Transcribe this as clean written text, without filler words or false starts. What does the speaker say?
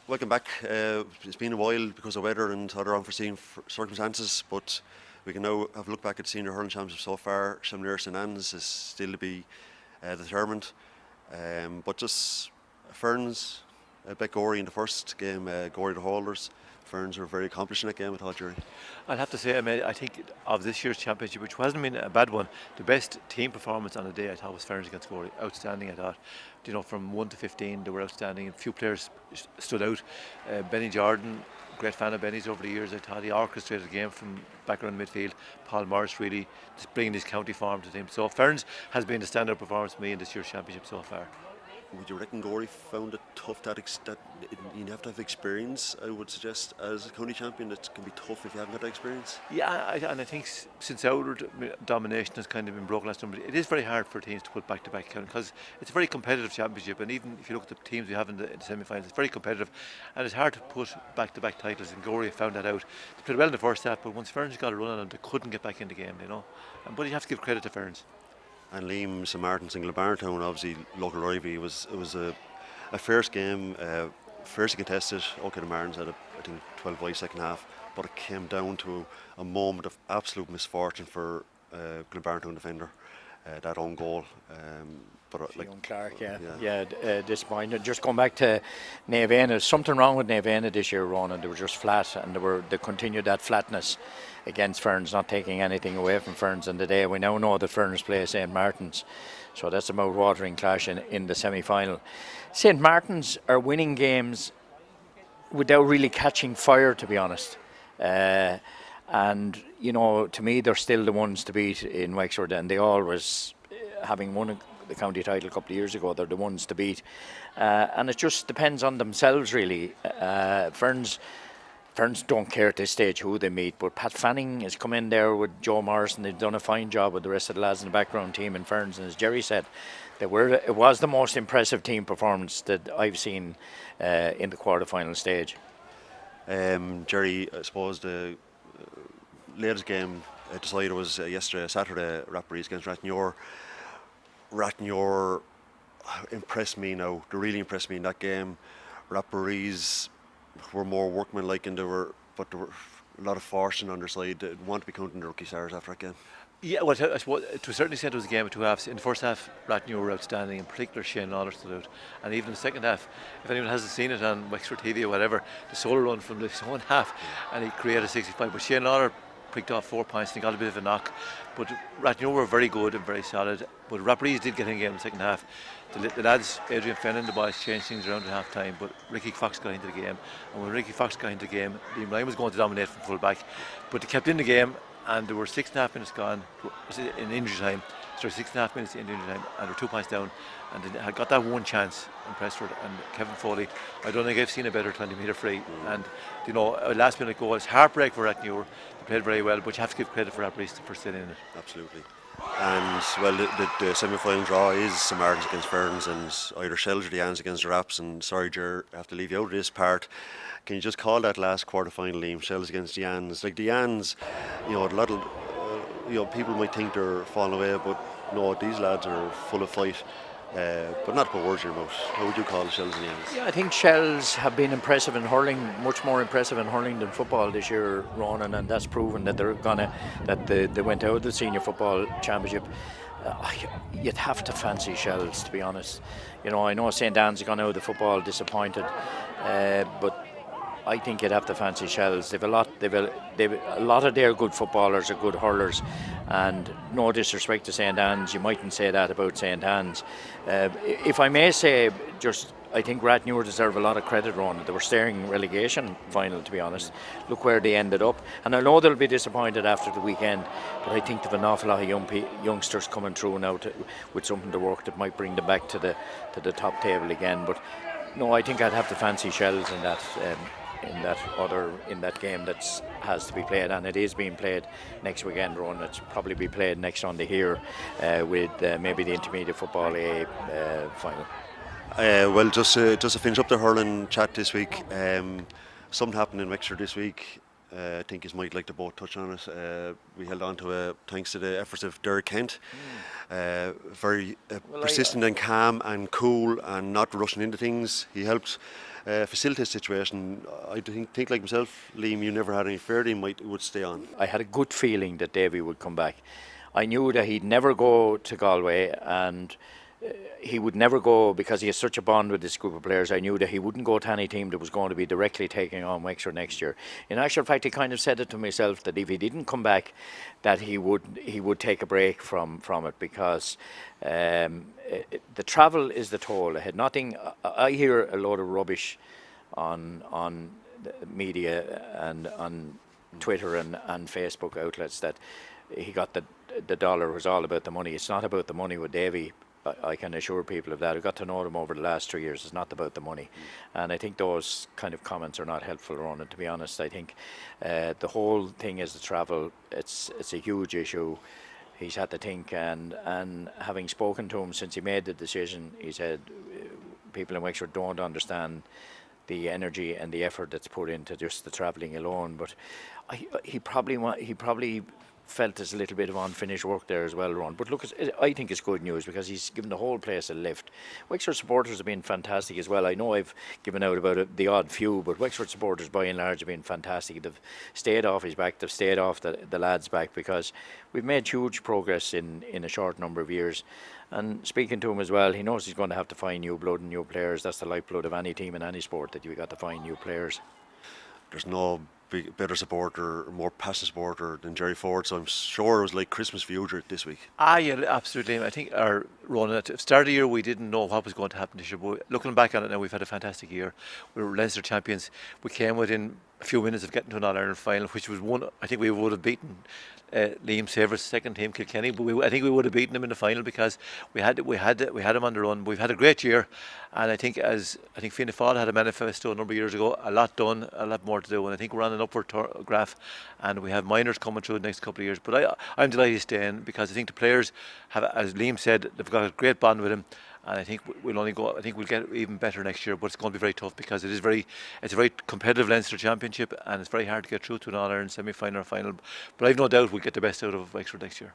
Welcome back. It's been a while because of weather and other unforeseen circumstances, but we can now have a look back at the Senior Hurling Championship so far. St Anne's is still to be determined, but just Ferns, bet Gorey in the first game, Gorey the holders. Ferns were very accomplished in that game, I thought, Gerry. I'd have to say, I think of this year's championship, which hasn't been a bad one, the best team performance on the day I thought was Ferns against Gorey. Outstanding, I thought. From 1 to 15, they were outstanding. A few players stood out. Benny Jordan, great fan of Benny's over the years. I thought he orchestrated the game from back around midfield. Paul Morris really just bringing his county form to the team. So Ferns has been the standout performance for me in this year's championship so far. Would you reckon Gorey found it tough that you have to have experience? I would suggest as a county champion it can be tough if you haven't got that experience. Yeah, and I think since outward domination has kind of been broken last number, it is very hard for teams to put back-to-back count because it's a very competitive championship, and even if you look at the teams we have in the semi-finals, it's very competitive, and it's hard to put back-to-back titles. And Gorey found that out. They played well in the first half, but once Ferns got a run on them, they couldn't get back in the game. But you have to give credit to Ferns. And Liam, St Martin's and Glenbarntown, obviously local rivalry. It was a fierce game, fiercely contested. Okay, the Martins had I think 12 second half, but it came down to a moment of absolute misfortune for Glenbarntown defender, that own goal. Young Clark, disappointed. Just going back to Naveana, there's something wrong with Naveana this year, Ronan. They were just flat, and they continued that flatness against Ferns, not taking anything away from Ferns in the day. We now know that Ferns play St Martin's, so that's a mouth-watering clash in the semi-final. St Martin's are winning games without really catching fire, to be honest. And to me, they're still the ones to beat in Wexford, and they always, having won the county title a couple of years ago, they're the ones to beat. And it just depends on themselves, really. Ferns don't care at this stage who they meet, but Pat Fanning has come in there with Joe Morrison. They've done a fine job with the rest of the lads in the background team in Ferns, and as Gerry said, it was the most impressive team performance that I've seen in the quarter-final stage. Gerry, I suppose the latest game decided was Saturday, Rapparees against Rathnure. Rathnure impressed me now. They really impressed me in that game. Rapparees were more workmanlike, and there were a lot of fortune on their side. They want to be counting the rookie stars after that game. Yeah, well, I suppose to a certain extent it was a game of two halves. In the first half, Rathnure were outstanding, in particular Shane Lawler stood out. And even in the second half, if anyone hasn't seen it on Wexford TV or whatever, the solo run from his own half, and he created 65. But Shane Lawler picked off 4 points and he got a bit of a knock. But Rathnure were very good and very solid. But Rapparees did get in the game in the second half. The lads, Adrian Fenn and the boys, changed things around at half time, but Ricky Fox got into the game. And when Ricky Fox got into the game, Liam Ryan was going to dominate from full back. But they kept in the game, and there were 6.5 minutes gone in injury time. So 6.5 minutes in injury time, and they were 2 points down. And they had got that one chance in Prestford, and Kevin Foley, I don't think I've seen a better 20-metre free. And a last minute goal, it's heartbreak for Rathnure. They played very well, but you have to give credit for Rapparees for staying in it. Absolutely. And the semi-final draw is St Martin's against Ferns, and either Shells or the Anns against the Raps. And sorry, Ger, I have to leave you out of this part. Can you just call that last quarter-final, Liam? Shells against the Anns. Like the Anns, a lot of people might think they're falling away, but no, these lads are full of fight. But not to put words in your mouth. How would you call the Shells and the Anns? Yeah, I think Shells have been impressive in hurling, much more impressive in hurling than football this year, Ronan, and that's proven that they went out of the senior football championship. You'd have to fancy Shells, to be honest. I know St Anne's gone out of the football disappointed, but I think you'd have to fancy Shells. They've a lot of their good footballers are good hurlers, and no disrespect to St Anne's, you mightn't say that about St Anne's. If I may say, I think Rathnure deserve a lot of credit, Ronan. They were staring relegation final, to be honest. Look where they ended up, and I know they'll be disappointed after the weekend, but I think they've an awful lot of youngsters coming through now with something to work that might bring them back to the top table again. But no, I think I'd have to fancy Shells in that. In that game that has to be played, and it is being played next weekend, Ronan. It's probably be played next Sunday here with maybe the intermediate football A final. Well, just to finish up the hurling chat this week, something happened in Wexford this week. I think you might like to both touch on it. We held on to thanks to the efforts of Derek Kent. Very persistent and calm and cool and not rushing into things. He helped facilitate situation. I think like myself, Liam, you never had any fear that he would stay on. I had a good feeling that Davy would come back. I knew that he'd never go to Galway, and he would never go because he has such a bond with this group of players. I knew that he wouldn't go to any team that was going to be directly taking on Wexford next year. In actual fact, I kind of said it to myself that if he didn't come back, that he would take a break from it, because the travel is the toll. I had nothing. I hear a load of rubbish on the media and on Twitter and Facebook outlets that he got the dollar was all about the money. It's not about the money with Davy. I can assure people of that. I got to know them over the last 3 years. It's not about the money, and I think those kind of comments are not helpful, Ronan. To be honest, I think the whole thing is the travel. It's a huge issue. He's had to think, and having spoken to him since he made the decision, he said people in Wexford don't understand the energy and the effort that's put into just the travelling alone. But he probably felt there's a little bit of unfinished work there as well, Ron. But look, I think it's good news because he's given the whole place a lift. Wexford supporters have been fantastic as well. I know I've given out about the odd few, but Wexford supporters by and large have been fantastic. They've stayed off his back, they've stayed off the lads' back, because we've made huge progress in a short number of years. And speaking to him as well, he knows he's going to have to find new blood and new players. That's the lifeblood of any team in any sport, that you've got to find new players. There's no better supporter, more passionate supporter than Gerry Ford, so I'm sure it was like Christmas for you this week. Yeah, absolutely. I think our run at the start of the year, we didn't know what was going to happen this year, but looking back on it now, we've had a fantastic year. We were Leinster champions. We came within a few minutes of getting to an All-Ireland final, which was one. I think we would have beaten Liam Saver's second team, Kilkenny, but I think we would have beaten them in the final because we had them on the run. We've had a great year, and I think Fianna Fáil had a manifesto a number of years ago. A lot done, a lot more to do, and I think we're on an upward graph, and we have minors coming through the next couple of years. But I'm delighted to stay in because I think the players have, as Liam said, they've got a great bond with him. And I think we'll only go. I think we'll get even better next year, but it's going to be very tough because it's a very competitive Leinster Championship, and it's very hard to get through to an All-Ireland semi-final or final. But I've no doubt we'll get the best out of Wexford next year.